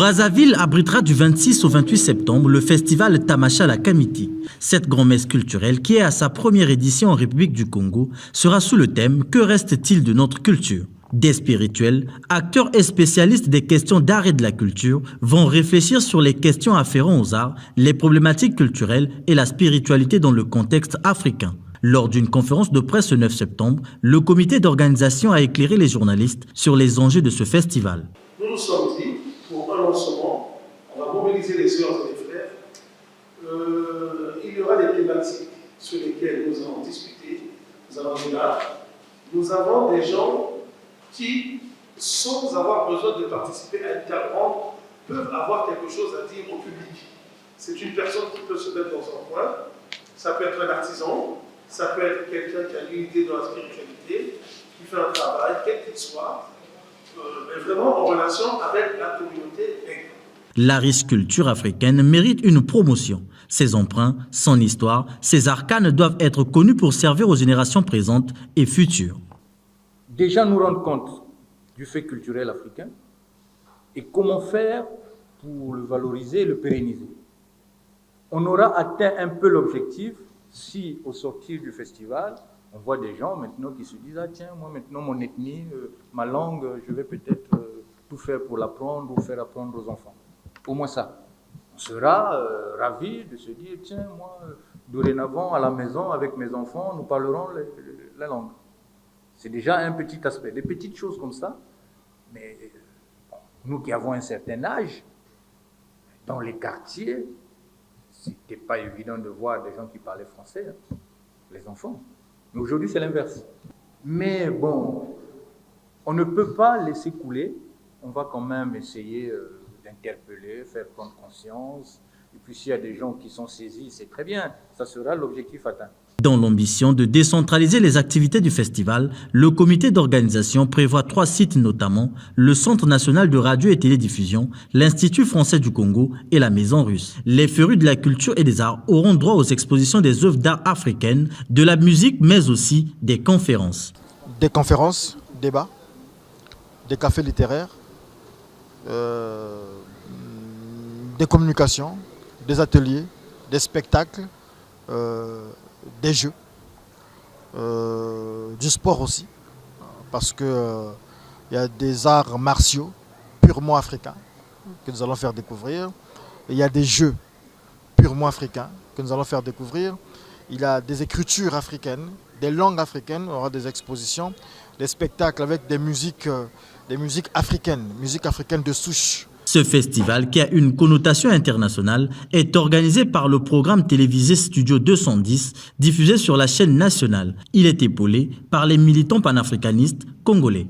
Brazzaville abritera du 26 au 28 septembre le festival Tamasha Kamiti. Cette grand-messe culturelle, qui est à sa première édition en République du Congo, sera sous le thème « Que reste-t-il de notre culture ?» Des spirituels, acteurs et spécialistes des questions d'art et de la culture vont réfléchir sur les questions afférentes aux arts, les problématiques culturelles et la spiritualité dans le contexte africain. Lors d'une conférence de presse le 9 septembre, le comité d'organisation a éclairé les journalistes sur les enjeux de ce festival. Nous nous sommes dit, pour un lancement, on va mobiliser les sœurs et les frères. Il y aura des thématiques sur lesquelles nous allons discuter, nous allons débattre. Nous avons des gens qui, sans avoir besoin de participer à une table ronde, peuvent avoir quelque chose à dire au public. C'est une personne qui peut se mettre dans un coin, ça peut être un artisan, ça peut être quelqu'un qui a une idée dans la spiritualité, qui fait un travail, quel qu'il soit, mais vraiment en relation avec la communauté. La riche culture africaine mérite une promotion. Ses emprunts, son histoire, ses arcanes doivent être connus pour servir aux générations présentes et futures. Déjà nous rendre compte du fait culturel africain et comment faire pour le valoriser et le pérenniser. On aura atteint un peu l'objectif si, au sortir du festival, on voit des gens maintenant qui se disent « Ah tiens, moi maintenant mon ethnie, ma langue, je vais peut-être tout faire pour l'apprendre ou faire apprendre aux enfants. » Au moins ça. On sera ravis de se dire « Tiens, moi, dorénavant, à la maison, avec mes enfants, nous parlerons la langue. » C'est déjà un petit aspect, des petites choses comme ça. Mais bon, nous qui avons un certain âge, dans les quartiers, c'était pas évident de voir des gens qui parlaient français, hein, les enfants. Mais aujourd'hui, c'est l'inverse. Mais bon, on ne peut pas laisser couler. On va quand même essayer d'interpeller, faire prendre conscience. Et puis s'il y a des gens qui sont saisis, c'est très bien. Ça sera l'objectif atteint. Dans l'ambition de décentraliser les activités du festival, le comité d'organisation prévoit 3 sites notamment, le Centre national de radio et télédiffusion, l'Institut français du Congo et la Maison russe. Les férus de la culture et des arts auront droit aux expositions des œuvres d'art africaines, de la musique mais aussi des conférences. Des conférences, débats, des cafés littéraires, des communications, des ateliers, des spectacles, des jeux, du sport aussi, parce que il y a des arts martiaux purement africains que nous allons faire découvrir. Il y a des jeux purement africains que nous allons faire découvrir. Il y a des écritures africaines, des langues africaines, on aura des expositions, des spectacles avec des musiques africaines de souche. Ce festival, qui a une connotation internationale, est organisé par le programme télévisé Studio 210, diffusé sur la chaîne nationale. Il est épaulé par les militants panafricanistes congolais.